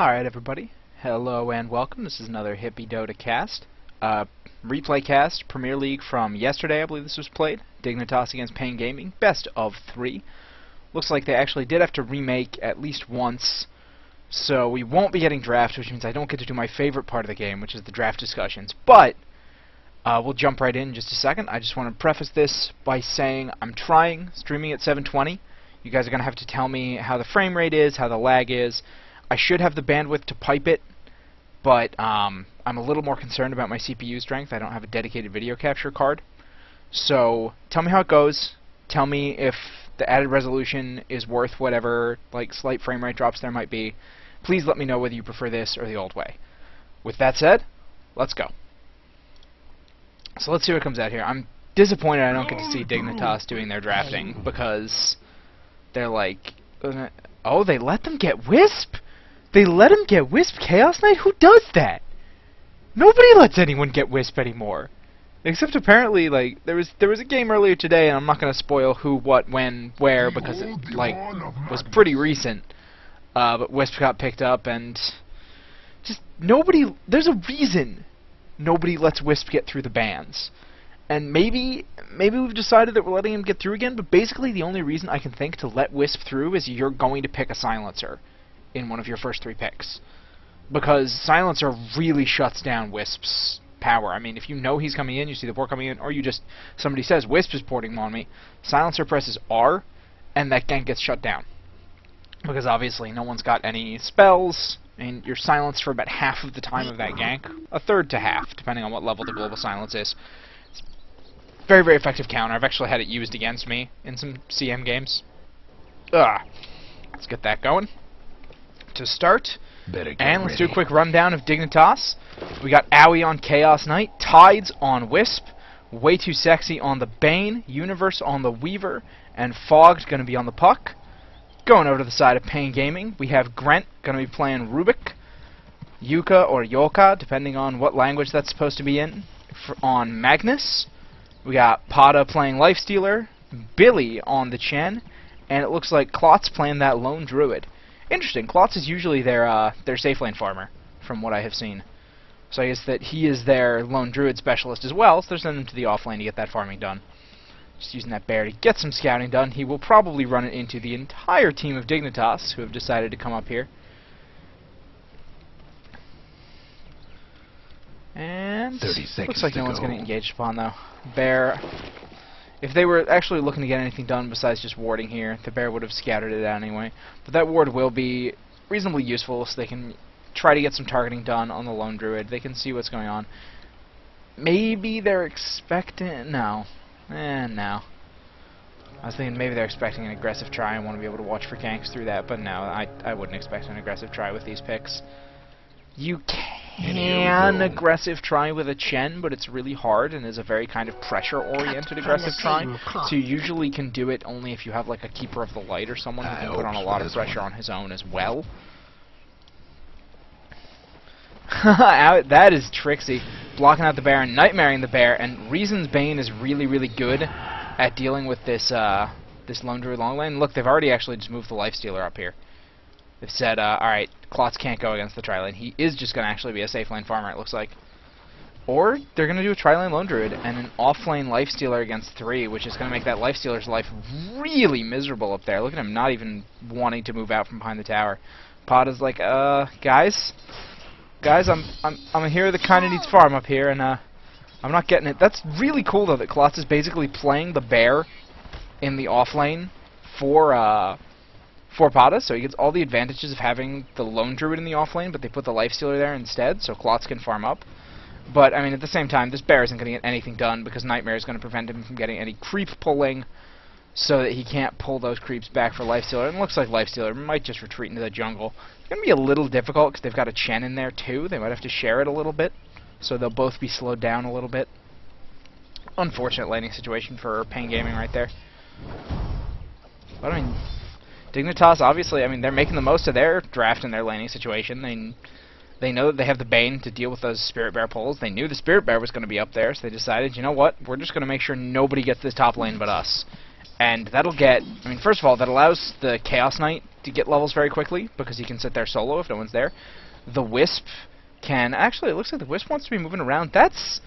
Alright everybody, hello and welcome. This is another Hippie Dota cast. Replay cast, Premier League from yesterday, I believe this was played. Dignitas against Pain Gaming, best of 3. Looks like they actually did have to remake at least once, so we won't be getting draft, which means I don't get to do my favorite part of the game, which is the draft discussions. But, we'll jump right in just a second. I just want to preface this by saying I'm streaming at 720. You guys are going to have to tell me how the frame rate is, how the lag is. I should have the bandwidth to pipe it, but I'm a little more concerned about my CPU strength. I don't have a dedicated video capture card. So tell me how it goes. Tell me if the added resolution is worth whatever like slight frame rate drops there might be. Please let me know whether you prefer this or the old way. With that said, let's go. So let's see what comes out here. I'm disappointed I don't get to see Dignitas doing their drafting because they're like, oh, they let them get Wisp? They let him get Wisp Chaos Knight? Who does that? Nobody lets anyone get Wisp anymore. Except apparently, like, there was a game earlier today, and I'm not going to spoil who, what, when, where, because it, like, was pretty recent. But Wisp got picked up, and just nobody, there's a reason nobody lets Wisp get through the bans. And maybe we've decided that we're letting him get through again, but basically the only reason I can think to let Wisp through is you're going to pick a Silencer in one of your first 3 picks. Because Silencer really shuts down Wisp's power. I mean, if you know he's coming in, you see the port coming in, or you just, somebody says, Wisp is porting on me, Silencer presses R, and that gank gets shut down. Because obviously no one's got any spells, and you're silenced for about half of the time of that gank. A third to half, depending on what level the global silence is. It's very, very effective counter. I've actually had it used against me in some CM games. Let's get that going. To start, and let's do a quick rundown of Dignitas. We got Owie on Chaos Knight, Tides on Wisp, Way Too Sexy on the Bane, Universe on the Weaver, and Fogged going to be on the Puck. Going over to the side of Pain Gaming, we have Grent going to be playing Rubik, Yuka or Yoka, depending on what language that's supposed to be in, on Magnus. We got Pada playing Lifestealer, Billy on the Chen, and it looks like Klotz playing that Lone Druid. Interesting. Klotz is usually their safe lane farmer, from what I have seen. So I guess that he is their lone druid specialist as well, so they're sending him to the off lane to get that farming done. Just using that bear to get some scouting done. He will probably run it into the entire team of Dignitas, who have decided to come up here. And looks like no one's going to engage upon, though. Bear... If they were actually looking to get anything done besides just warding here, the bear would have scouted it out anyway. But that ward will be reasonably useful, so they can try to get some targeting done on the lone druid. They can see what's going on. Maybe they're expecting... No. No. I was thinking maybe they're expecting an aggressive try and want to be able to watch for ganks through that, but no, I wouldn't expect an aggressive try with these picks. You can aggressive try with a Chen, but it's really hard and is a very kind of pressure-oriented aggressive try. So you usually can do it only if you have like a Keeper of the Light or someone who can put on a lot of pressure on his own as well. That is tricksy. Blocking out the bear and nightmaring the bear, and Reason's Bane is really, really good at dealing with this this Lone Druid long lane. Look, they've already actually just moved the Lifestealer up here. They've said, alright, Klotz can't go against the tri-lane. He is just going to actually be a safe lane farmer, it looks like. Or they're going to do a tri-lane Lone Druid and an off-lane Lifestealer against 3, which is going to make that Lifestealer's life really miserable up there. Look at him not even wanting to move out from behind the tower. Pada's like, guys, I'm a hero that kind of needs farm up here, and I'm not getting it. That's really cool, though, that Klotz is basically playing the bear in the off-lane for Pada, so he gets all the advantages of having the Lone Druid in the offlane, but they put the Lifestealer there instead, so Klotz can farm up. But, I mean, at the same time, this bear isn't going to get anything done, because Nightmare is going to prevent him from getting any creep pulling, so that he can't pull those creeps back for Lifestealer. And it looks like Lifestealer might just retreat into the jungle. It's going to be a little difficult, because they've got a Chen in there, too. They might have to share it a little bit, so they'll both be slowed down a little bit. Unfortunate laning situation for Pain Gaming right there. But, I mean... Dignitas, obviously, I mean, they're making the most of their draft and their laning situation. They know that they have the Bane to deal with those Spirit Bear pulls. They knew the Spirit Bear was going to be up there, so they decided, you know what, we're just going to make sure nobody gets this top lane but us. And that'll get, I mean, first of all, that allows the Chaos Knight to get levels very quickly, because he can sit there solo if no one's there. The Wisp can, actually, it looks like the Wisp wants to be moving around. That's,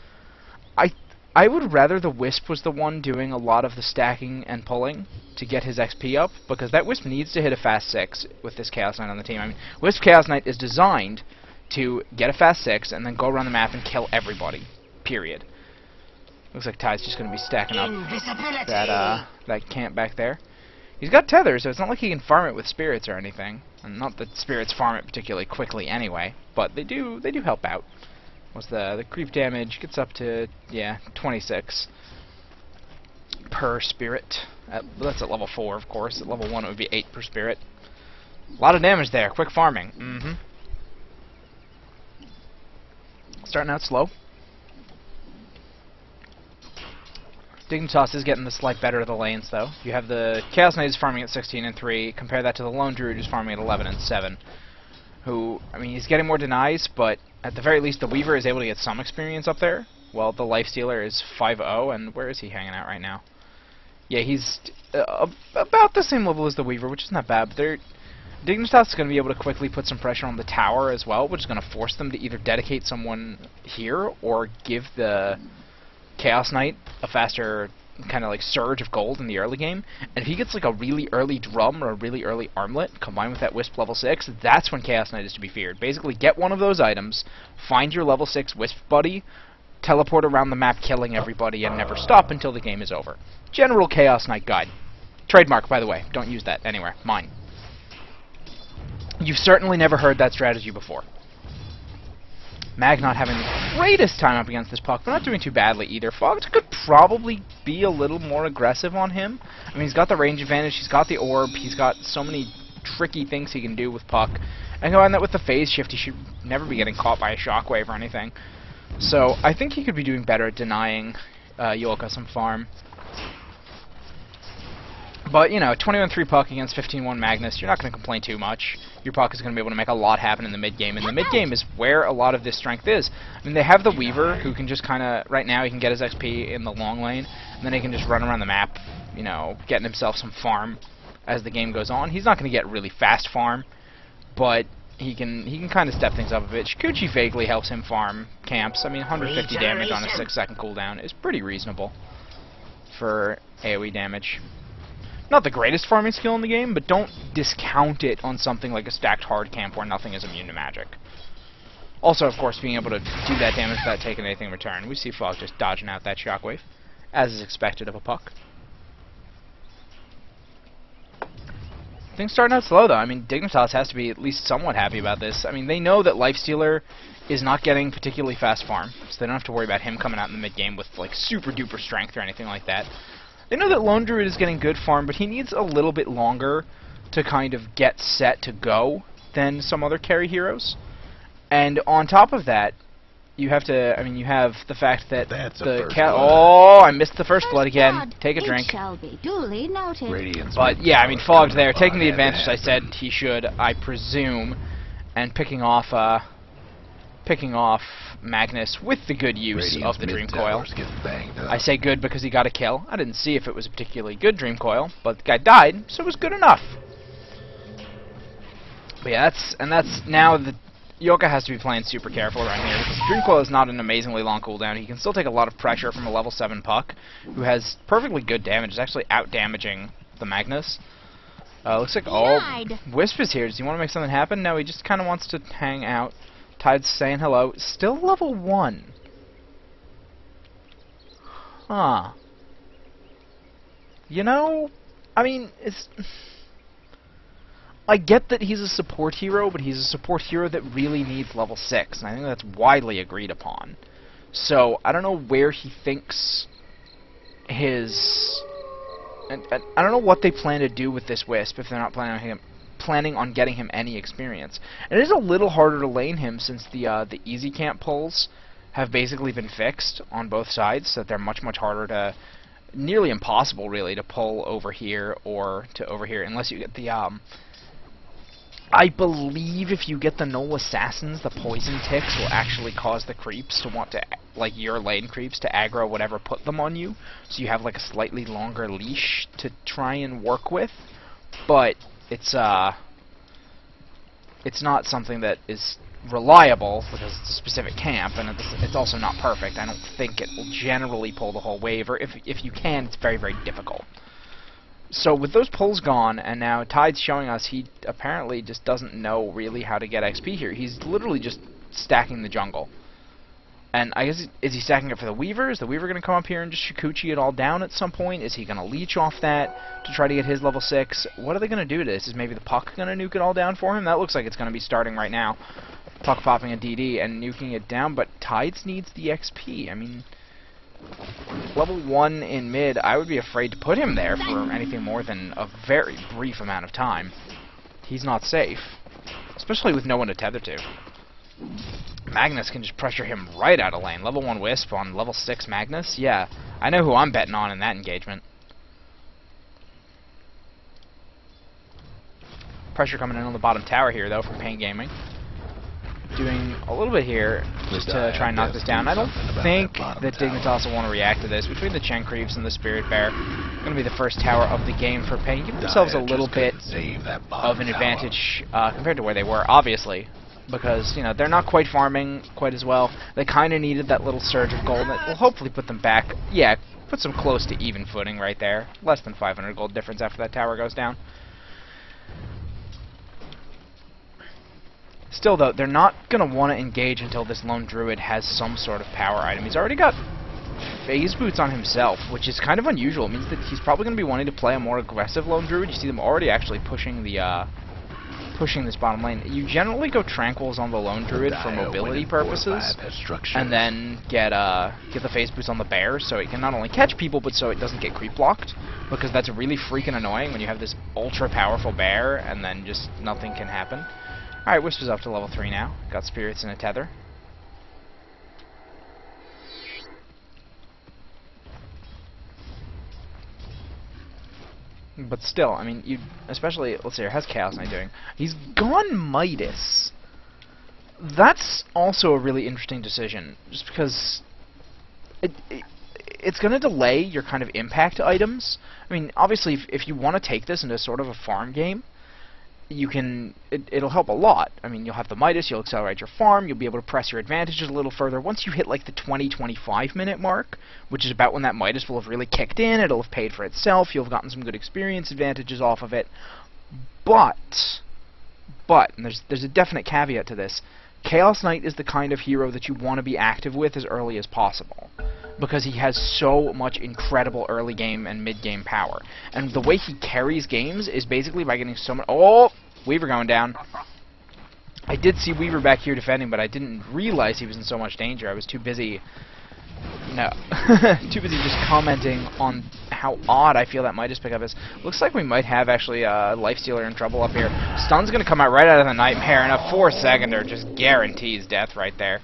I would rather the Wisp was the one doing a lot of the stacking and pulling to get his XP up, because that Wisp needs to hit a fast 6 with this Chaos Knight on the team. I mean, Wisp Chaos Knight is designed to get a fast 6 and then go around the map and kill everybody. Period. Looks like Ty's just going to be stacking up that camp back there. He's got tether, so it's not like he can farm it with spirits or anything. And not that spirits farm it particularly quickly anyway, but they do help out. What's the creep damage? Gets up to, yeah, 26 per spirit. That's at level 4, of course. At level 1 it would be 8 per spirit. A lot of damage there. Quick farming. Starting out slow. Dignitas is getting the slight better of the lanes, though. You have the Chaos Knight is farming at 16 and 3. Compare that to the Lone Druid who's farming at 11 and 7. Who, I mean, he's getting more denies, but at the very least the Weaver is able to get some experience up there. Well, the Lifestealer is 5-0, and where is he hanging out right now? Yeah, he's about the same level as the Weaver, which is not bad, but Dignitas is going to be able to quickly put some pressure on the tower as well, which is going to force them to either dedicate someone here or give the Chaos Knight a faster kind of like surge of gold in the early game. And if he gets like a really early drum or a really early armlet combined with that Wisp level 6, that's when Chaos Knight is to be feared. Basically, get one of those items, find your level 6 Wisp buddy, teleport around the map killing everybody, and never stop until the game is over. General Chaos Knight guide. Trademark, by the way. Don't use that anywhere. Mine. You've certainly never heard that strategy before. Mag not having the greatest time up against this Puck, but not doing too badly either. Fogged could probably be a little more aggressive on him. I mean, he's got the range advantage, he's got the orb, he's got so many tricky things he can do with Puck. And combine that with the phase shift, he should never be getting caught by a shockwave or anything. So, I think he could be doing better at denying Yolka some farm. But, you know, 21-3 Puck against 15-1 Magnus, you're not going to complain too much. Your Puck is going to be able to make a lot happen in the mid-game, and the mid-game is where a lot of this strength is. I mean, they have the Weaver, who can just kind of, right now, he can get his XP in the long lane, and then he can just run around the map, you know, getting himself some farm as the game goes on. He's not going to get really fast farm, but he can kind of step things up a bit. Shikuchi vaguely helps him farm camps. I mean, 150 damage on a 6-second cooldown is pretty reasonable for AoE damage. Not the greatest farming skill in the game, but don't discount it on something like a stacked hard camp where nothing is immune to magic. Also, of course, being able to do that damage without taking anything in return. We see Fog just dodging out that shockwave, as is expected of a Puck. Things starting out slow, though. I mean, Dignitas has to be at least somewhat happy about this. I mean, they know that Lifestealer is not getting particularly fast farm, so they don't have to worry about him coming out in the mid-game with, like, super-duper strength or anything like that. They know that Lone Druid is getting good farm, but he needs a little bit longer to kind of get set to go than some other carry heroes. And on top of that, you have to, I mean, you have the fact that the cat. Oh, I missed the first blood again. Take a drink. Shall be duly noted. But yeah, I mean, Fogged there, taking the advantage I said he should, I presume, and picking off Magnus with the good use of the Dream Coil. I say good because he got a kill. I didn't see if it was a particularly good Dream Coil, but the guy died, so it was good enough. But yeah, that's now the Yoka has to be playing super careful around here because Dream Coil is not an amazingly long cooldown. He can still take a lot of pressure from a level 7 Puck, who has perfectly good damage. It's actually out-damaging the Magnus. Looks like, oh, Wisp is here. Does he want to make something happen? No, he just kind of wants to hang out. Tide's saying hello. Still level 1. Huh. You know, I mean, I get that he's a support hero, but he's a support hero that really needs level 6, and I think that's widely agreed upon. So, I don't know where he thinks his... I don't know what they plan to do with this Wisp if they're not planning on getting him any experience. And it is a little harder to lane him since the easy camp pulls have basically been fixed on both sides, so that they're much harder to... nearly impossible, really, to pull over here or to over here, unless you get the I believe if you get the null assassins, the poison ticks will actually cause the creeps to want to, like your lane creeps, to aggro whatever put them on you. So you have like a slightly longer leash to try and work with. But it's not something that is reliable because it's a specific camp, and it's also not perfect. I don't think it will generally pull the whole wave, or if you can, it's very, very difficult. So with those pulls gone, and now Tide's showing us he apparently just doesn't know really how to get XP here. He's literally just stacking the jungle. And I guess, is he stacking it for the Weaver? Is the Weaver going to come up here and just Shikuchi it all down at some point? Is he going to leech off that to try to get his level 6? What are they going to do to this? Is maybe the Puck going to nuke it all down for him? That looks like it's going to be starting right now. Puck popping a DD and nuking it down, but Tides needs the XP. I mean, level 1 in mid, I would be afraid to put him there for anything more than a very brief amount of time. He's not safe, especially with no one to tether to. Magnus can just pressure him right out of lane. Level 1 Wisp on level 6 Magnus? Yeah, I know who I'm betting on in that engagement. Pressure coming in on the bottom tower here, though, from Pain Gaming. Doing a little bit here just to try and knock this down. I don't think that Dignitas will want to react to this. Between the Chen Creeps and the Spirit Bear, going to be the first tower of the game for Pain. Give themselves a little bit of an advantage compared to where they were, obviously. Because, you know, they're not quite farming quite as well. They kind of needed that little surge of gold that will hopefully put them back. Yeah, put them close to even footing right there. Less than 500 gold difference after that tower goes down. Still, though, they're not going to want to engage until this Lone Druid has some sort of power item. He's already got phase boots on himself, which is kind of unusual. It means that he's probably going to be wanting to play a more aggressive Lone Druid. You see them already actually pushing the pushing this bottom lane. You generally go Tranquils on the Lone Druid for mobility purposes, and then get the phase boots on the Bear so it can not only catch people, but so it doesn't get creep blocked, because that's really freaking annoying when you have this ultra powerful Bear and then just nothing can happen. Alright, Wisp is up to level 3 now. Got Spirits and a Tether. But still, I mean, you especially, let's see here, how's Chaos Knight doing? He's gone Midas. That's also a really interesting decision, just because it's going to delay your kind of impact items. I mean, obviously, if you want to take this into sort of a farm game, you can, it'll help a lot. I mean, you'll have the Midas, you'll accelerate your farm, you'll be able to press your advantages a little further. Once you hit like the 20-25 minute mark, which is about when that Midas will have really kicked in, it'll have paid for itself, you'll have gotten some good experience advantages off of it. But, and there's a definite caveat to this, Chaos Knight is the kind of hero that you want to be active with as early as possible, because he has so much incredible early game and mid game power. And the way he carries games is basically by getting so much... Oh! Weaver going down. I did see Weaver back here defending, but I didn't realize he was in so much danger. I was too busy... No. Too busy just commenting on how odd I feel that Midas pickup is. Looks like we might have actually Lifestealer in trouble up here. Stun's going to come out right out of the Nightmare, and a 4-seconder just guarantees death right there.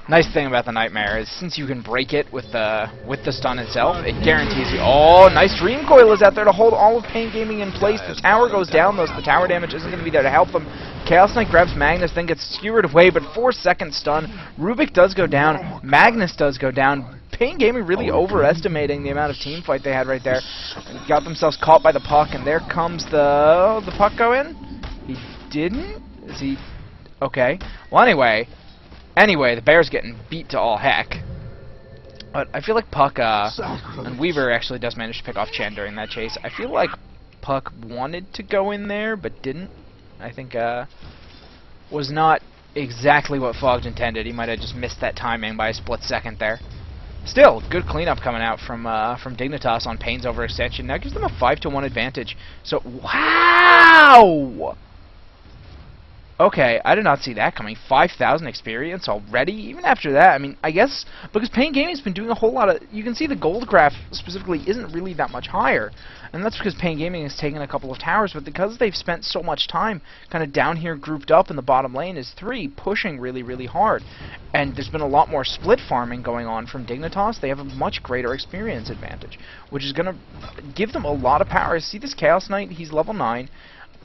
Nice thing about the Nightmare is since you can break it with the stun itself, it guarantees you... Oh, nice Dream Coil is out there to hold all of Pain Gaming in place. The tower goes down, though, so the tower damage isn't going to be there to help them. Chaos Knight grabs Magnus, then gets skewered away, but 4-second stun. Rubik does go down. Magnus does go down. Pain Gaming really overestimating the amount of team fight they had right there. Got themselves caught by the Puck, and there comes the Puck go in? He didn't? Is he... Okay. Well, Anyway, the Bear's getting beat to all heck. But I feel like Puck, and Weaver actually does manage to pick off Chen during that chase. I feel like Puck wanted to go in there, but didn't. I think, was not exactly what Fogged intended. He might have just missed that timing by a split second there. Still, good cleanup coming out from Dignitas on Pain's overextension. Now gives them a 5-1 advantage. So, wow! Okay, I did not see that coming. 5,000 experience already? Even after that, I mean, I guess, because Pain Gaming's been doing a whole lot of... You can see the gold graph specifically isn't really that much higher. And that's because Pain Gaming has taken a couple of towers, but because they've spent so much time kind of down here grouped up in the bottom lane is 3, pushing really, really hard. And there's been a lot more split farming going on from Dignitas. They have a much greater experience advantage, which is going to give them a lot of power. See this Chaos Knight? He's level 9.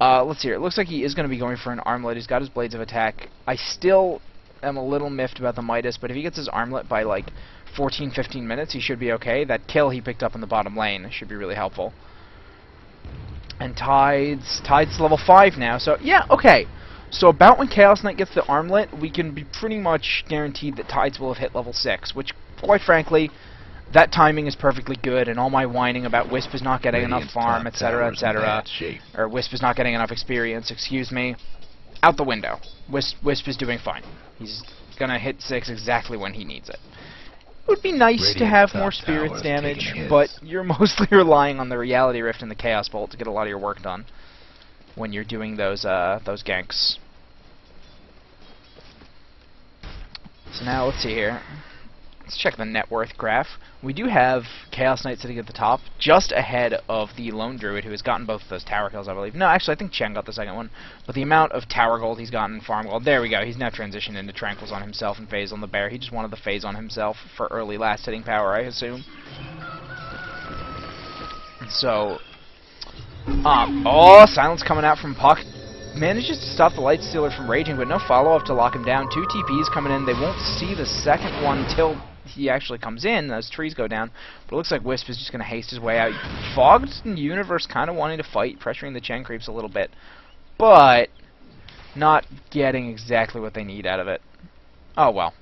Let's see here. It looks like he is going to be going for an armlet. He's got his Blades of Attack. I still am a little miffed about the Midas, but if he gets his armlet by like 14-15 minutes, he should be okay. That kill he picked up in the bottom lane should be really helpful. And Tide's level 5 now, so yeah, okay. So about when Chaos Knight gets the armlet, we can be pretty much guaranteed that Tides will have hit level 6, which, quite frankly, that timing is perfectly good, and all my whining about Wisp is not getting enough farm, etc., etc., or Wisp is not getting enough experience, excuse me, out the window. Wisp is doing fine. He's gonna hit 6 exactly when he needs it. It would be nice to have more spirits damage, but you're mostly relying on the Reality Rift and the Chaos Bolt to get a lot of your work done when you're doing those ganks. So now let's see here. Let's check the net worth graph. We do have Chaos Knight sitting at the top, just ahead of the Lone Druid, who has gotten both of those tower kills, I believe. No, actually, I think Chen got the second one. But the amount of tower gold he's gotten, farm gold, there we go. He's now transitioned into Tranquils on himself and Phase on the Bear. He just wanted the Phase on himself for early last hitting power, I assume. So, oh, silence coming out from Puck. Manages to stop the Light Stealer from raging, but no follow-up to lock him down. 2 TPs coming in. They won't see the second one till he actually comes in. Those trees go down. But it looks like Wisp is just going to haste his way out. Fogged and Universe kind of wanting to fight, pressuring the Chen creeps a little bit. But not getting exactly what they need out of it. Oh, well.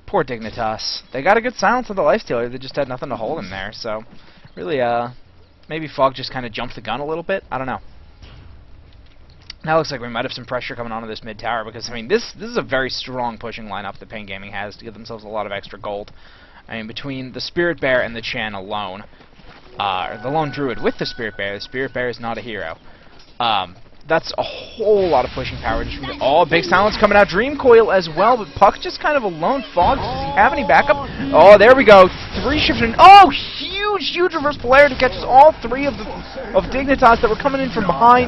Poor Dignitas. They got a good silence of the Life Stealer. They just had nothing to hold him there. So, really, maybe Fog just kind of jumped the gun a little bit. I don't know. Now it looks like we might have some pressure coming onto this mid tower, because, I mean, this is a very strong pushing lineup that Pain Gaming has to give themselves a lot of extra gold. I mean, between the Spirit Bear and the Chen alone, or the Lone Druid with the Spirit Bear is not a hero. That's a whole lot of pushing power. Just from oh, big silence coming out. Dream Coil as well, but Puck just kind of alone. Fog, does he have any backup? Oh, there we go. 3 shifting. Oh, huge reverse polarity catches all 3 of Dignitas that were coming in from behind.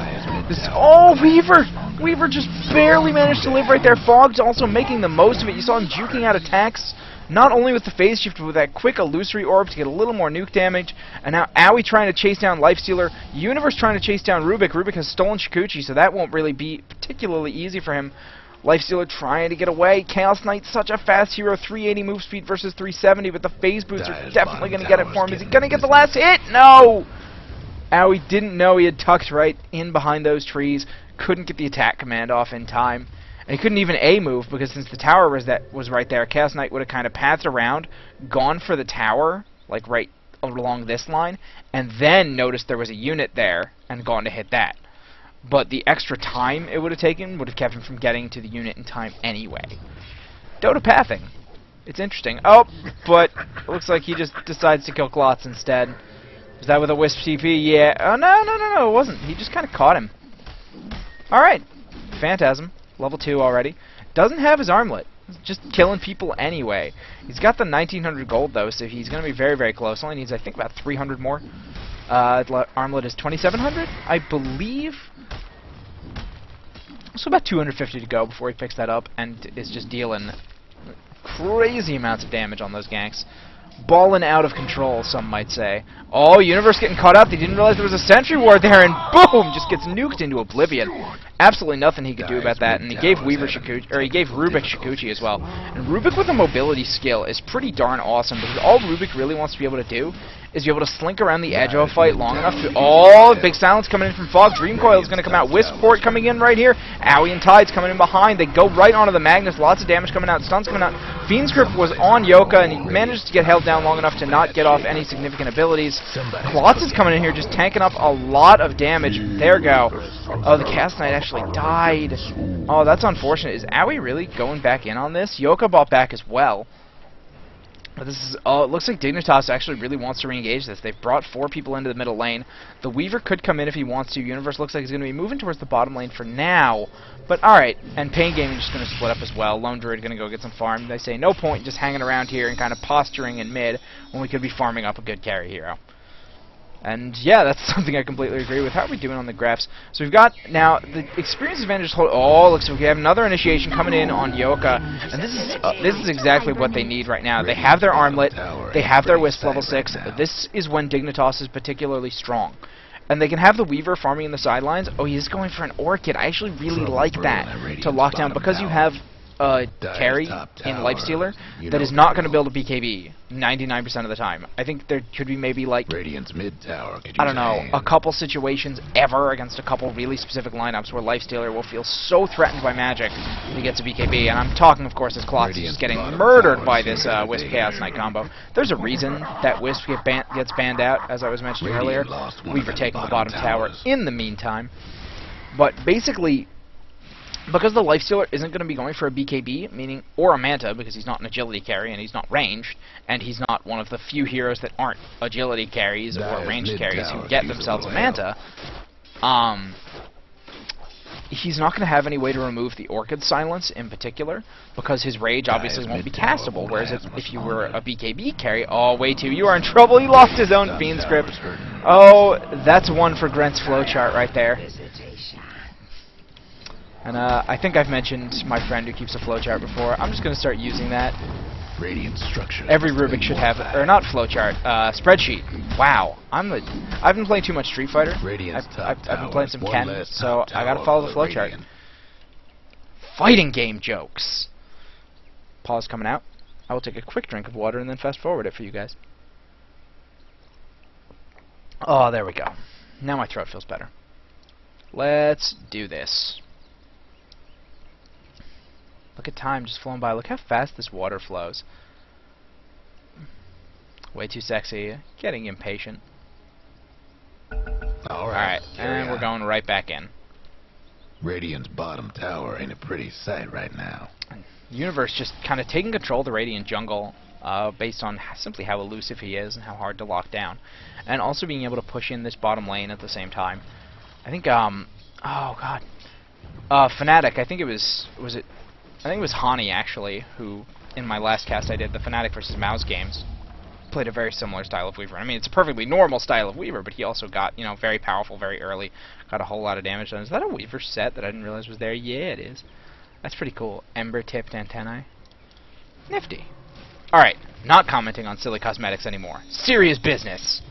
Oh, Weaver just barely managed to live right there. Fog's also making the most of it. You saw him juking out attacks, not only with the phase shift, but with that quick illusory orb to get a little more nuke damage. And now Aoi trying to chase down Lifestealer. Universe trying to chase down Rubik. Rubik has stolen Shikuchi, so that won't really be particularly easy for him. Lifestealer trying to get away. Chaos Knight, such a fast hero. 380 move speed versus 370, but the phase boots are definitely going to get it for him. Is he going to get the last hit? No! Aoi didn't know he had tucked right in behind those trees. Couldn't get the attack command off in time. And he couldn't even A-move, because since the tower was right there, Chaos Knight would have kind of pathed around, gone for the tower, like right along this line, and then noticed there was a unit there, and gone to hit that. But the extra time it would have taken would have kept him from getting to the unit in time anyway. Dota pathing. It's interesting. Oh, but it looks like he just decides to kill Klotz instead. Was that with a Wisp TP? Yeah. Oh, no, it wasn't. He just kind of caught him. Alright. Phantasm. Level 2 already. Doesn't have his armlet. He's just killing people anyway. He's got the 1900 gold, though, so he's going to be very, very close. Only needs, I think, about 300 more. Armlet is 2700, I believe. So about 250 to go before he picks that up and is just dealing crazy amounts of damage on those ganks. Ballin' out of control, some might say. Oh, Universe getting caught up. They didn't realize there was a sentry ward there, and boom, just gets nuked into oblivion. Absolutely nothing he could do about that, and he gave Rubik Shikuchi as well. And Rubik with a mobility skill is pretty darn awesome, because all Rubik really wants to be able to do is be able to slink around the edge of a fight long enough to... Oh, big silence coming in from Fog. Dream Coil is going to come out. Wisport coming in right here. Aoi and Tide's coming in behind. They go right onto the Magnus. Lots of damage coming out. Stuns coming out. Fiend's Grip was on Yoka, and he managed to get held down long enough to not get off any significant abilities. Klotz is coming in here just tanking up a lot of damage. There we go. Oh, the Cast Knight actually died. Oh, that's unfortunate. Is Aoi really going back in on this? Yoka bought back as well. But this is, it looks like Dignitas actually really wants to re-engage this. They've brought 4 people into the middle lane. The Weaver could come in if he wants to. Universe looks like he's going to be moving towards the bottom lane for now. But alright, and Pain Gaming just going to split up as well. Lone Druid going to go get some farm. They say no point just hanging around here and kind of posturing in mid when we could be farming up a good carry hero. And yeah, that's something I completely agree with. How are we doing on the graphs? So we've got now the experience advantage. Oh, looks like we have another initiation coming in on Yoka, and this is exactly what they need right now. They have their armlet, they have their Wisp level 6. This is when Dignitas is particularly strong. And they can have the Weaver farming in the sidelines. Oh, he's going for an Orchid. I actually really like that to lock down, because you have a carry in Lifestealer that is not going to build a BKB 99% of the time. I think there could be maybe like, I don't know, a couple situations ever against a couple really specific lineups where Lifestealer will feel so threatened by magic when he gets a BKB. And I'm talking, of course, as Clots is just getting murdered by this Wisp Chaos Knight combo. There's a reason that Wisp gets banned out, as I was mentioning earlier. Weaver taking the bottom tower in the meantime. But basically, because the Lifestealer isn't going to be going for a BKB, meaning, or a Manta, because he's not an agility carry and he's not ranged, and he's not one of the few heroes that aren't agility carries or ranged carries who get themselves a Manta, he's not going to have any way to remove the Orchid silence in particular, because his rage obviously won't be castable, whereas if you were a BKB carry, oh, way too, you are in trouble, he lost his own Fiend Script. Oh, that's one for Grent's flowchart right there. And I think I've mentioned my friend who keeps a flowchart before. I'm just going to start using that. Every Rubik should have, or not flowchart, spreadsheet. Wow, I've been playing too much Street Fighter. I've been playing some Ken, so I got to follow the flowchart. Fighting game jokes. Pause coming out. I will take a quick drink of water and then fast forward it for you guys. Oh, there we go. Now my throat feels better. Let's do this. Look at time just flowing by. Look how fast this water flows. Way too sexy. Getting impatient. Alright, and we're going right back in. Radiant's bottom tower ain't a pretty sight right now. Universe just kind of taking control of the Radiant jungle based on simply how elusive he is and how hard to lock down. And also being able to push in this bottom lane at the same time. I think, oh god. Fnatic, I think it was Hani, actually, who, in my last cast I did, the Fnatic versus Mouse games, played a very similar style of Weaver. I mean, it's a perfectly normal style of Weaver, but he also got, you know, very powerful very early, got a whole lot of damage done. Is that a Weaver set that I didn't realize was there? Yeah, it is. That's pretty cool. Ember-tipped antennae. Nifty. Alright, not commenting on silly cosmetics anymore. Serious business!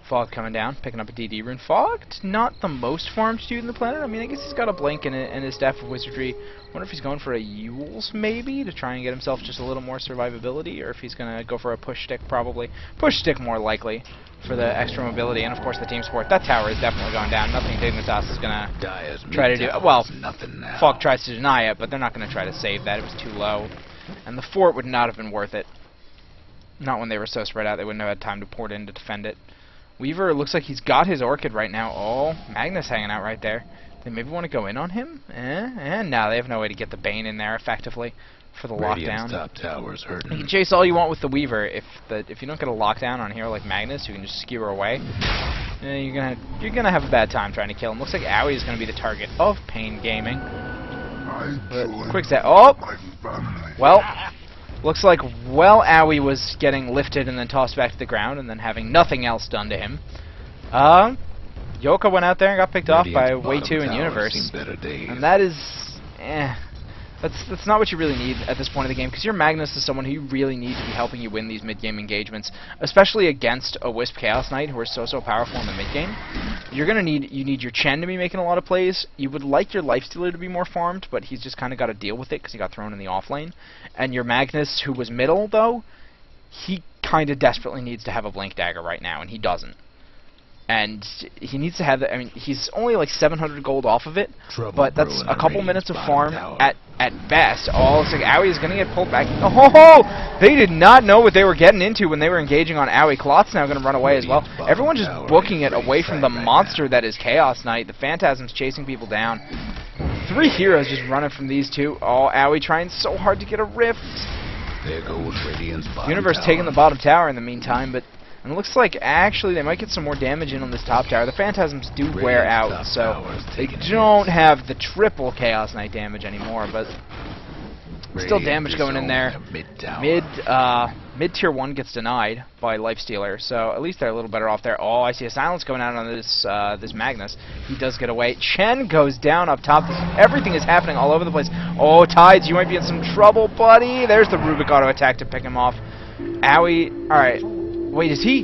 Fog coming down, picking up a DD rune. Fog, not the most farmed dude in the planet. I mean, I guess he's got a blink and his Staff of Wizardry. Wonder if he's going for a Yule's, maybe, to try and get himself just a little more survivability, or if he's going to go for a push stick, probably. Push stick, more likely, for the extra mobility, and of course the team support. That tower is definitely going down. Nothing Dignitas is going to try to do. Well, Fog tries to deny it, but they're not going to try to save that. It was too low. And the fort would not have been worth it. Not when they were so spread out. They wouldn't have had time to port in to defend it. Weaver looks like he's got his Orchid right now. Oh, Magnus hanging out right there. They maybe want to go in on him? No, they have no way to get the Bane in there effectively for the lockdown. Top tower's hurting. You can chase all you want with the Weaver. If you don't get a lockdown on a hero like Magnus, you can just skewer away. You're gonna have a bad time trying to kill him. Looks like Owie is gonna be the target of Pain Gaming. But quick set. Oh, well. Looks like, well, Owie was getting lifted and then tossed back to the ground and then having nothing else done to him. Yoka went out there and got picked off by Way2 and Universe. And that is, that's not what you really need at this point of the game, because your Magnus is someone who you really need to be helping you win these mid-game engagements, especially against a Wisp Chaos Knight who are so powerful in the mid-game. You need your Chen to be making a lot of plays. You would like your Lifestealer to be more farmed, but he's just kind of got to deal with it because he got thrown in the off lane. And your Magnus, who was middle, though, he kind of desperately needs to have a Blink Dagger right now, and he doesn't. And he needs to have that. I mean, he's only like 700 gold off of it, but that's a couple minutes of farm at best. Oh, looks like Owie is going to get pulled back. Oh, they did not know what they were getting into when they were engaging on Owie. Clot's now going to run away as well. Everyone's just booking it away from the monster that is Chaos Knight. The Phantasm's chasing people down. 3 heroes just running from these two. Oh, Owie trying so hard to get a rift. There goes Radiant's bottom Universe taking the bottom tower in the meantime, but and it looks like actually they might get some more damage in on this top tower. The Phantasms do wear out, so they don't have the triple Chaos Knight damage anymore, but still damage going in there. Mid tier 1 gets denied by Lifestealer, so at least they're a little better off there. Oh, I see a silence going out on this Magnus. He does get away. Chen goes down up top. Everything is happening all over the place. Oh, Tides, you might be in some trouble, buddy. There's the Rubik auto attack to pick him off. Owie, alright. Wait, is he?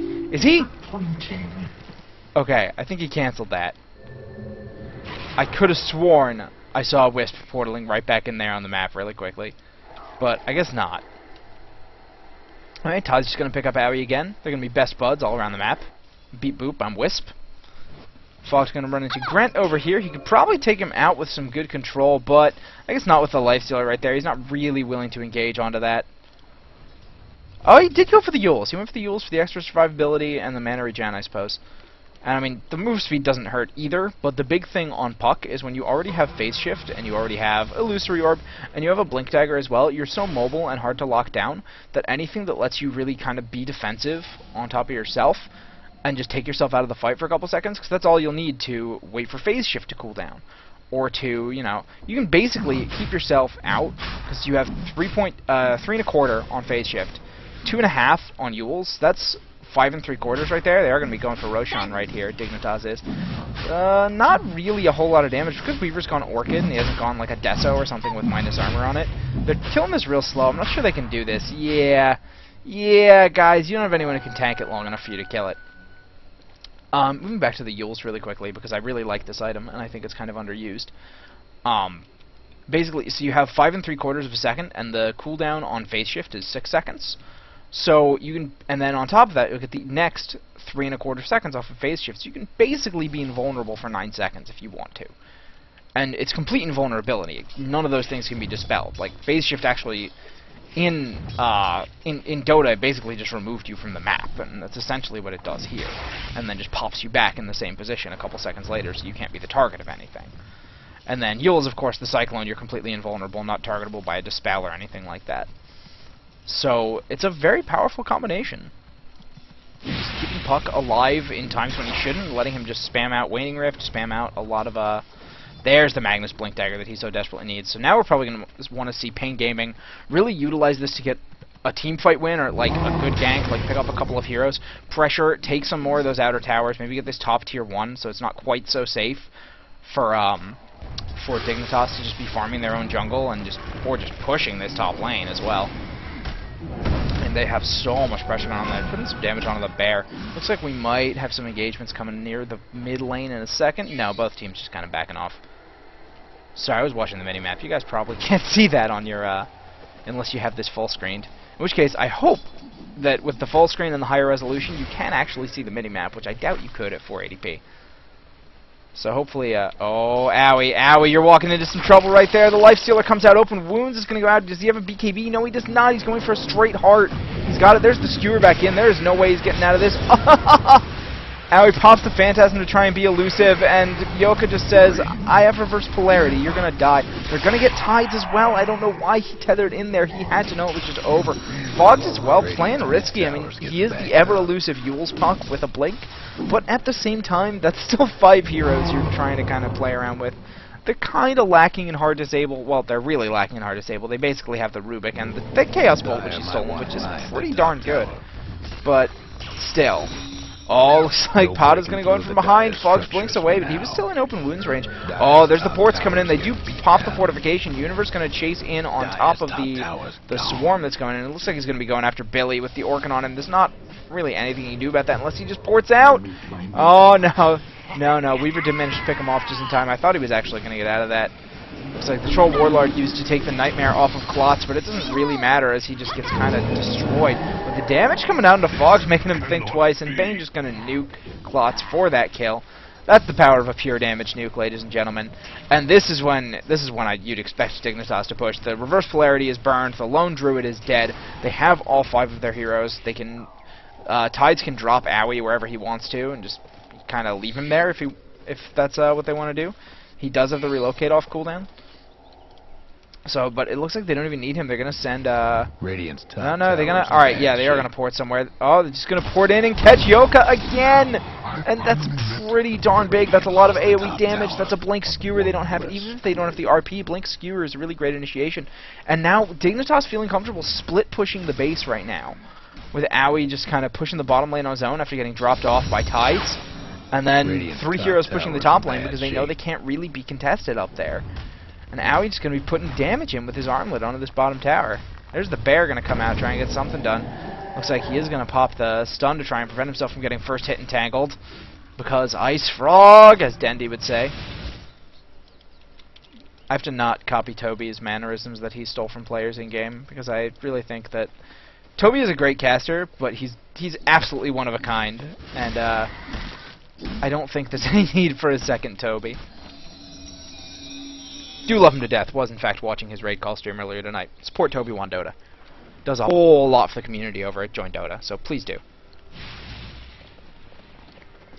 Okay, I think he cancelled that. I could have sworn I saw Wisp portaling right back in there on the map really quickly. But I guess not. Alright, Todd's just going to pick up Owie again. They're going to be best buds all around the map. Beep boop, I'm Wisp. Fog's going to run into Grant over here. He could probably take him out with some good control, but I guess not with the lifestealer right there. He's not really willing to engage onto that. Oh, he did go for the Yules. He went for the Yules for the extra survivability and the mana regen, I suppose. And I mean, the move speed doesn't hurt either, but the big thing on Puck is when you already have Phase Shift, and you already have Illusory Orb, and you have a Blink Dagger as well, you're so mobile and hard to lock down that anything that lets you really kind of be defensive on top of yourself and just take yourself out of the fight for a couple seconds, because that's all you'll need to wait for Phase Shift to cool down. Or to, you know, you can basically keep yourself out, because you have 3 1/4 on Phase Shift, 2.5 on Yules. That's 5 3/4 right there. They are going to be going for Roshan right here. Dignitas is. Not really a whole lot of damage, because Weaver's gone Orchid, and he hasn't gone like a Deso or something with minus armor on it. They're killing this real slow. I'm not sure they can do this. Yeah, guys, you don't have anyone who can tank it long enough for you to kill it. Moving back to the Yules really quickly, because I really like this item, and I think it's kind of underused. Basically, so you have 5 3/4 of a second, and the cooldown on Phase Shift is 6 seconds. So you can, and then on top of that, you'll get the next 3 1/4 seconds off of Phase Shift. So you can basically be invulnerable for 9 seconds if you want to. And it's complete invulnerability. None of those things can be dispelled. Like, Phase Shift actually, in Dota, it basically just removed you from the map, and that's essentially what it does here. And then just pops you back in the same position a couple seconds later, so you can't be the target of anything. And then Yules, of course, the Cyclone, you're completely invulnerable, not targetable by a Dispel or anything like that. So, it's a very powerful combination. Just keeping Puck alive in times when he shouldn't, letting him just spam out Waning Rift, spam out a lot of, there's the Magnus Blink Dagger that he so desperately needs. So now we're probably going to want to see Pain Gaming really utilize this to get a team fight win, or like a good gank, like pick up a couple of heroes, pressure, take some more of those outer towers, maybe get this top tier 1 so it's not quite so safe for Dignitas to just be farming their own jungle, and just pushing this top lane as well. And they have so much pressure on them. Putting some damage onto the bear. Looks like we might have some engagements coming near the mid lane in a second. No, both teams just kind of backing off. Sorry, I was watching the minimap. You guys probably can't see that on your, unless you have this full screened. In which case, I hope that with the full screen and the higher resolution, you can actually see the minimap, which I doubt you could at 480p. So hopefully, oh, Owie, you're walking into some trouble right there. The Lifestealer comes out, open wounds is going to go out. Does he have a BKB? No, he does not. He's going for a straight heart. He's got it. There's the skewer back in. There's no way he's getting out of this. Owie pops the Phantasm to try and be elusive, and Yoka just says, I have reverse polarity. You're going to die. They're going to get tides as well. I don't know why he tethered in there. He had to know it was just over. Fogs as well, playing risky. I mean, he is the ever-elusive Yules Puck with a blink. But at the same time, that's still 5 heroes you're trying to kind of play around with. They're kind of lacking in hard disable. Well, they're really lacking in hard disable. They basically have the Rubik and the Chaos Bolt, which is stolen, which is pretty darn good. But still. Oh, looks like Pada's going to go in from behind. Fogs blinks away, but he was still in open wounds range. Oh, there's the ports coming in. They do pop the fortification. Universe going to chase in on top of the swarm that's going in. It looks like he's going to be going after Billy with the Orkin on him. There's not really anything he can do about that unless he just ports out. Oh, no. Weaver did manage to pick him off just in time. I thought he was actually going to get out of that. Looks like the Troll Warlord used to take the Nightmare off of Klotz, but it doesn't really matter as he just gets kind of destroyed. But the damage coming down to Fogs making him think twice, and Bane just going to nuke Klotz for that kill. That's the power of a pure damage nuke, ladies and gentlemen. And this is when you'd expect Dignitas to push. The reverse polarity is burned. The lone druid is dead. They have all 5 of their heroes. They can Tides can drop Owie wherever he wants to, and just kind of leave him there if that's what they want to do. He does have the relocate off cooldown. So, but it looks like they don't even need him. They're gonna send Radiant's no, they're gonna. All right, yeah, they are gonna port somewhere. Oh, they're just gonna port in and catch Yoka again, and that's pretty darn big. That's a lot of AOE damage. That's a blink skewer. They don't have, even if they don't have the RP, blink skewer is a really great initiation. And now Dignitas feeling comfortable split pushing the base right now, with Owie just kind of pushing the bottom lane on his own after getting dropped off by Tides, and then 3 heroes pushing the top lane because they know they can't really be contested up there. And Owie's going to be putting damage in with his armlet onto this bottom tower. There's the bear going to come out, try and get something done. Looks like he is going to pop the stun to try and prevent himself from getting first hit entangled. Because Ice Frog, as Dendy would say. I have to not copy Toby's mannerisms that he stole from players in-game, because I really think that Toby is a great caster, but he's absolutely one of a kind, and I don't think there's any need for a second Toby. Do love him to death. Was in fact watching his raid call stream earlier tonight. Support Toby on Dota. Does a whole lot for the community over at Join Dota, so please do.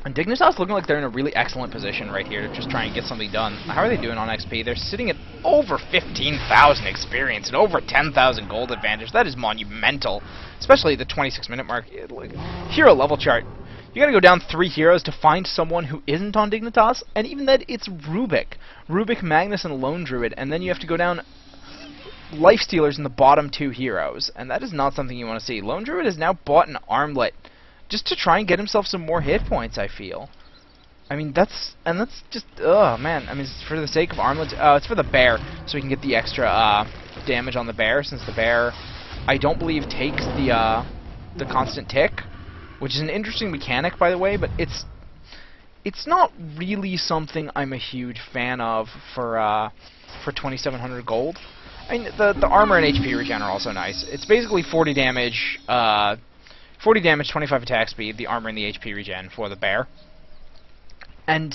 And Dignitas looking like they're in a really excellent position right here to just try and get something done. How are they doing on XP? They're sitting at over 15,000 experience and over 10,000 gold advantage. That is monumental, especially at the 26-minute mark. Like, hero level chart. You gotta go down 3 heroes to find someone who isn't on Dignitas, and even then, it's Rubik. Rubik, Magnus, and Lone Druid, and then you have to go down Lifestealers in the bottom 2 heroes, and that is not something you want to see. Lone Druid has now bought an armlet just to try and get himself some more hit points, I feel. I mean, that's just, oh man, I mean, it's for the sake of armlets. It's for the bear, so we can get the extra damage on the bear, since the bear, I don't believe, takes the constant tick, which is an interesting mechanic, by the way, but it's not really something I'm a huge fan of for 2,700 gold. I mean, the armor and HP regen are also nice. It's basically 40 damage, 25 attack speed, the armor and the HP regen for the bear. And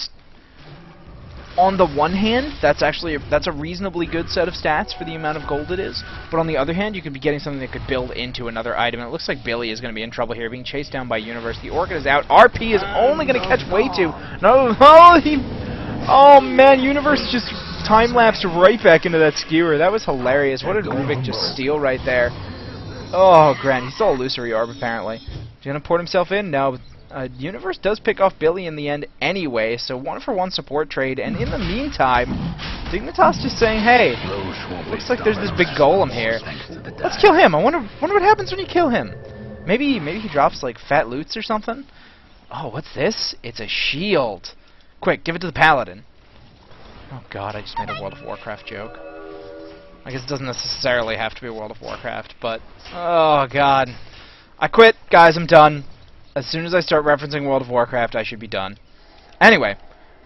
on the one hand, that's a reasonably good set of stats for the amount of gold it is. But on the other hand, you could be getting something that could build into another item. And it looks like Billy is going to be in trouble here, being chased down by Universe. The Orchid is out. RP is only going to catch way too. No, oh man, Universe just time-lapsed right back into that skewer. That was hilarious. What did Rubik just steal right there? Oh, Grant, he stole illusory orb, apparently. Is he going to port himself in? No. Universe does pick off Billy in the end anyway, so 1-for-1 support trade. And in the meantime, Dignitas just saying, hey, looks like there's this big golem here. Let's kill him. I wonder what happens when you kill him. Maybe he drops, like, fat loots or something? Oh, what's this? It's a shield. Quick, give it to the paladin. Oh god, I just made a World of Warcraft joke. I guess it doesn't necessarily have to be World of Warcraft, but... oh god. I quit, guys, I'm done. As soon as I start referencing World of Warcraft, I should be done. Anyway,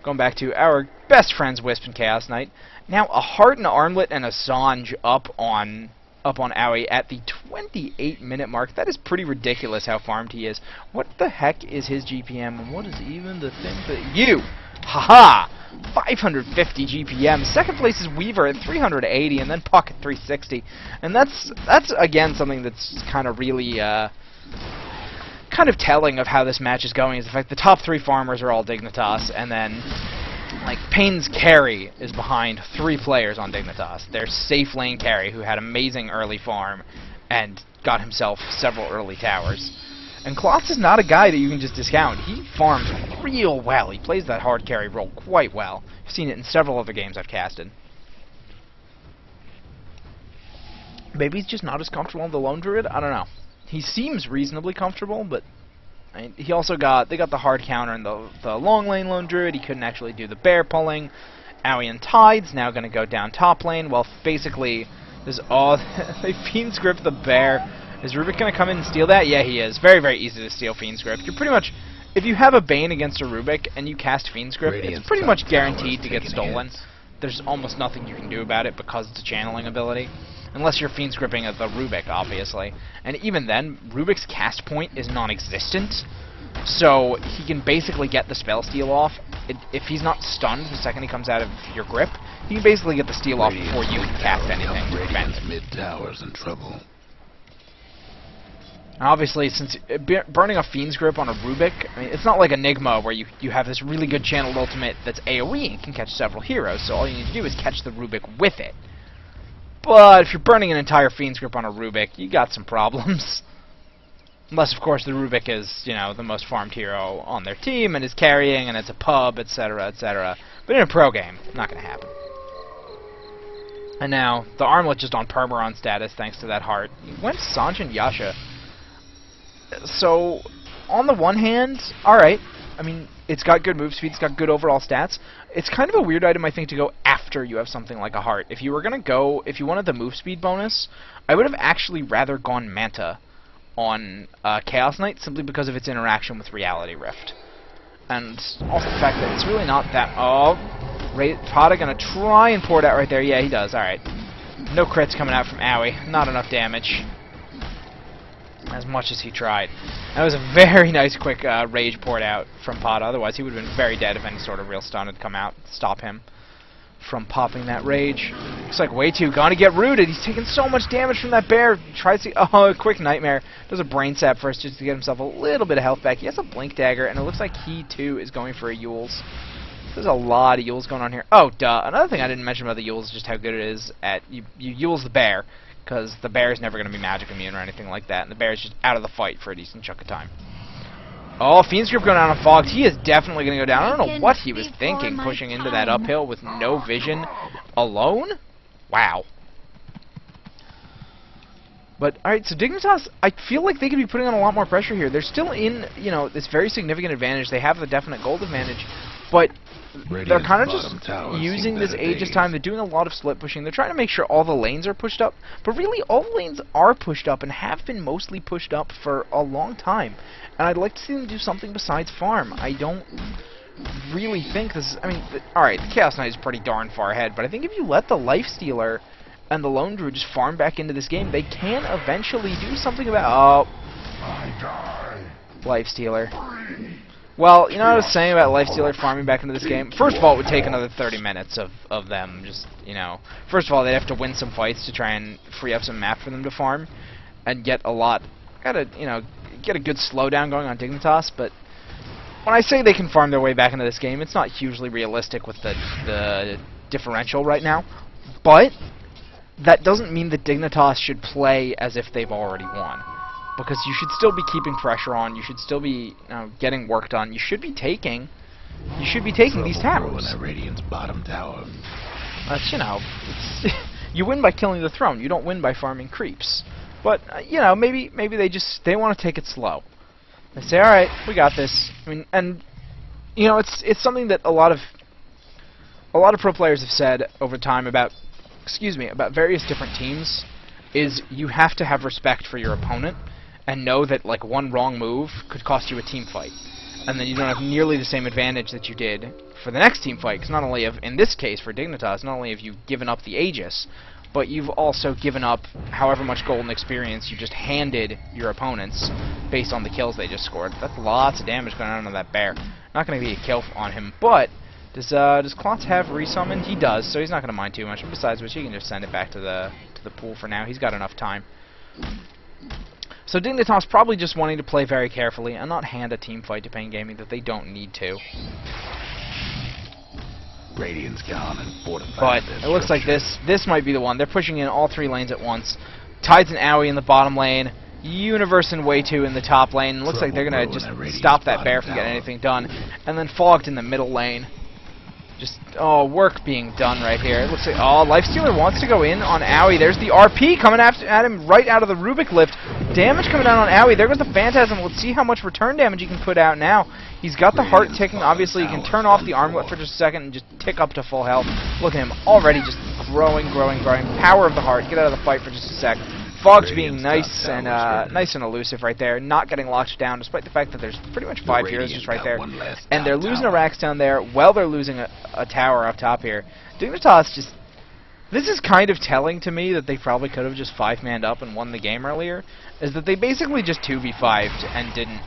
going back to our best friends, Wisp and Chaos Knight. Now, a heart, an armlet, and a Sange up on Owie at the 28-minute mark. That is pretty ridiculous how farmed he is. What the heck is his GPM, and what is even the thing that... you! Haha! 550 GPM. Second place is Weaver at 380, and then Puck at 360. And that's again something that's kind of really kind of telling of how this match is going. Is the fact the top 3 farmers are all Dignitas, and then like Payne's carry is behind 3 players on Dignitas. There's safe lane carry who had amazing early farm and got himself several early towers. And Klotz is not a guy that you can just discount. He farms real well. He plays that hard carry role quite well. I've seen it in several other games I've casted. Maybe he's just not as comfortable on the Lone Druid? I don't know. He seems reasonably comfortable, but I mean, they got the hard counter in the long lane Lone Druid. He couldn't actually do the bear pulling. Owie and Tide's now going to go down top lane. Well, basically, there's all... they Fiend's Grip the bear. Is Rubik going to come in and steal that? Yeah, he is. Very, very easy to steal Fiend's Grip. You're pretty much... if you have a Bane against a Rubik and you cast Fiend's Grip, it's pretty much guaranteed to get stolen. There's almost nothing you can do about it because it's a channeling ability. Unless you're Fiend's Gripping the Rubik, obviously. And even then, Rubik's cast point is non-existent. So he can basically get the spell steal off. If he's not stunned the second he comes out of your grip, he can basically get the steal off before you can cast anything to prevent it. Mid-tower's in trouble. Obviously, since burning a Fiend's Grip on a Rubik, I mean, it's not like Enigma where you have this really good channeled ultimate that's AoE and can catch several heroes, so all you need to do is catch the Rubik with it. But if you're burning an entire Fiend's Grip on a Rubik, you got some problems. Unless, of course, the Rubik is, you know, the most farmed hero on their team and is carrying and it's a pub, etc., etc. But in a pro game, not going to happen. And now, the armlet just on Permeron status thanks to that heart. He went Sange and Yasha. So, on the one hand, alright. I mean, it's got good move speed, it's got good overall stats. It's kind of a weird item, I think, to go after you have something like a heart. If you were going to go, if you wanted the move speed bonus, I would have actually rather gone Manta on Chaos Knight simply because of its interaction with Reality Rift. And also the fact that it's really not that... Oh, Potta gonna try and pour it out right there. Yeah, he does. Alright. No crits coming out from Owie. Not enough damage. As much as he tried. That was a very nice quick rage poured out from Potta. Otherwise, he would have been very dead if any sort of real stun had come out to stop him from popping that rage. Looks like Way2 gonna get rooted. He's taking so much damage from that bear. Tries to... Oh, a quick nightmare. Does a brain sap first just to get himself a little bit of health back. He has a blink dagger, and it looks like he, too, is going for a Yules. There's a lot of Yules going on here. Oh, duh. Another thing I didn't mention about the Yules is just how good it is at... You Yules the bear, because the bear is never going to be magic immune or anything like that, and the bear is just out of the fight for a decent chunk of time. Oh, Fiend's Grip going down on Fogged. He is definitely going to go down. I don't know what he was thinking, pushing into that uphill with no vision alone. Wow. But, alright, so Dignitas, I feel like they could be putting on a lot more pressure here. They're still in, you know, this very significant advantage. They have the definite gold advantage, but they're kind of just using this Aegis time. They're doing a lot of split pushing. They're trying to make sure all the lanes are pushed up, but really all the lanes are pushed up and have been mostly pushed up for a long time. And I'd like to see them do something besides farm. I don't really think this is... I mean, alright, the Chaos Knight is pretty darn far ahead, but I think if you let the Lifestealer and the Lone Druid just farm back into this game, they can eventually do something about... Oh. Lifestealer. Well, you know what I was saying about Lifestealer farming back into this game? First of all, it would take another 30 minutes of them just, you know... First of all, they'd have to win some fights to try and free up some map for them to farm and get a lot... Gotta, you know... get a good slowdown going on Dignitas, but when I say they can farm their way back into this game, it's not hugely realistic with the differential right now, but that doesn't mean that Dignitas should play as if they've already won, because you should still be keeping pressure on, you should still be getting work done, you should be taking these towers. That Radiant's bottom tower. That's, you know, you win by killing the throne, you don't win by farming creeps. But you know, maybe they want to take it slow. They say, all right, we got this. I mean, and you know, it's something that a lot of pro players have said over time about various different teams. Is you have to have respect for your opponent and know that like one wrong move could cost you a team fight, and then you don't have nearly the same advantage that you did for the next team fight. Because not only in this case for Dignitas, not only have you given up the Aegis, but you've also given up however much golden experience you just handed your opponents based on the kills they just scored. That's lots of damage going on that bear. Not going to be a kill on him, but does Klotz have resummoned? He does, so he's not going to mind too much. Besides which, he can just send it back to the pool for now. He's got enough time. So Dignitas probably just wanting to play very carefully and not hand a team fight to Pain Gaming that they don't need to. Radiant's gone and fortified. But it looks like this might be the one. They're pushing in all three lanes at once. Tides and Owie in the bottom lane. Universe and Way2 in the top lane. It looks like they're going to just stop that bear from getting anything done. And then Fogged in the middle lane. Just, oh, work being done right here. It looks like, oh, Lifestealer wants to go in on Owie. There's the RP coming at him right out of the Rubik lift. Damage coming down on Owie. There goes the Phantasm. Let's see how much return damage he can put out now. He's got the heart ticking. Obviously, you can turn off the armlet for just a second and just tick up to full health. Look at him already just growing. Power of the heart. Get out of the fight for just a sec. Fogged being nice and elusive right there, not getting locked down, despite the fact that there's pretty much 5 heroes just right there. And they're losing a Rax down there, while they're losing a tower up top here. Dignitas just... This is kind of telling to me that they probably could have just 5-manned up and won the game earlier, is that they basically just 2v5'd and didn't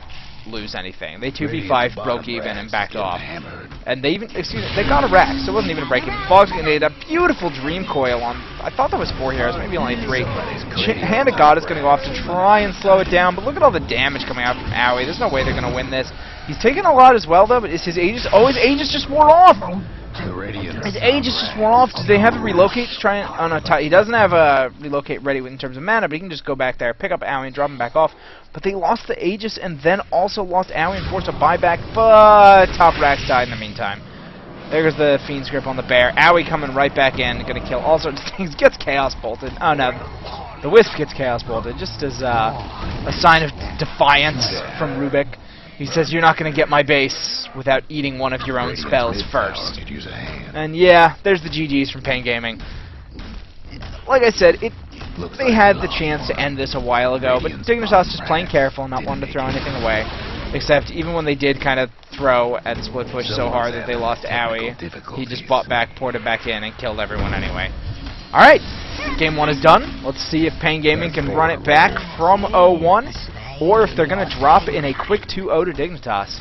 lose anything. They 2v5 broke even and backed off. And they even, they got a Rax, so it wasn't even a break even. Fogg's gonna get a beautiful Dream Coil on, I thought that was 4 heroes, maybe only 3. Hand of God is gonna go off to try and slow it down, but look at all the damage coming out from Owie. There's no way they're gonna win this. He's taking a lot as well though, but is his Aegis, oh, his Aegis just wore off! His Aegis just wore off. Do they have a relocate to try and... Oh no, he doesn't have a relocate ready in terms of mana, but he can just go back there, pick up Owie and drop him back off. But they lost the Aegis and then also lost Owie and forced a buyback, but top Rax died in the meantime. There goes the Fiend's Grip on the bear. Owie coming right back in, gonna kill all sorts of things. Gets Chaos Bolted. Oh no, the Wisp gets Chaos Bolted, just as a sign of defiance from Rubik. He says, you're not going to get my base without eating one of your own spells first. And yeah, there's the GGs from Pain Gaming. Like I said, They had the chance to end this a while ago, but Dignitas just playing careful, not wanting to throw anything away. Except even when they did kind of throw at split push so hard that they lost Owie, he just bought back, poured it back in, and killed everyone anyway. Alright, game 1 is done. Let's see if Pain Gaming can run it back from 0-1, or if they're going to drop in a quick 2-0 to Dignitas.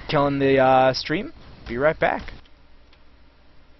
Killing the stream. Be right back.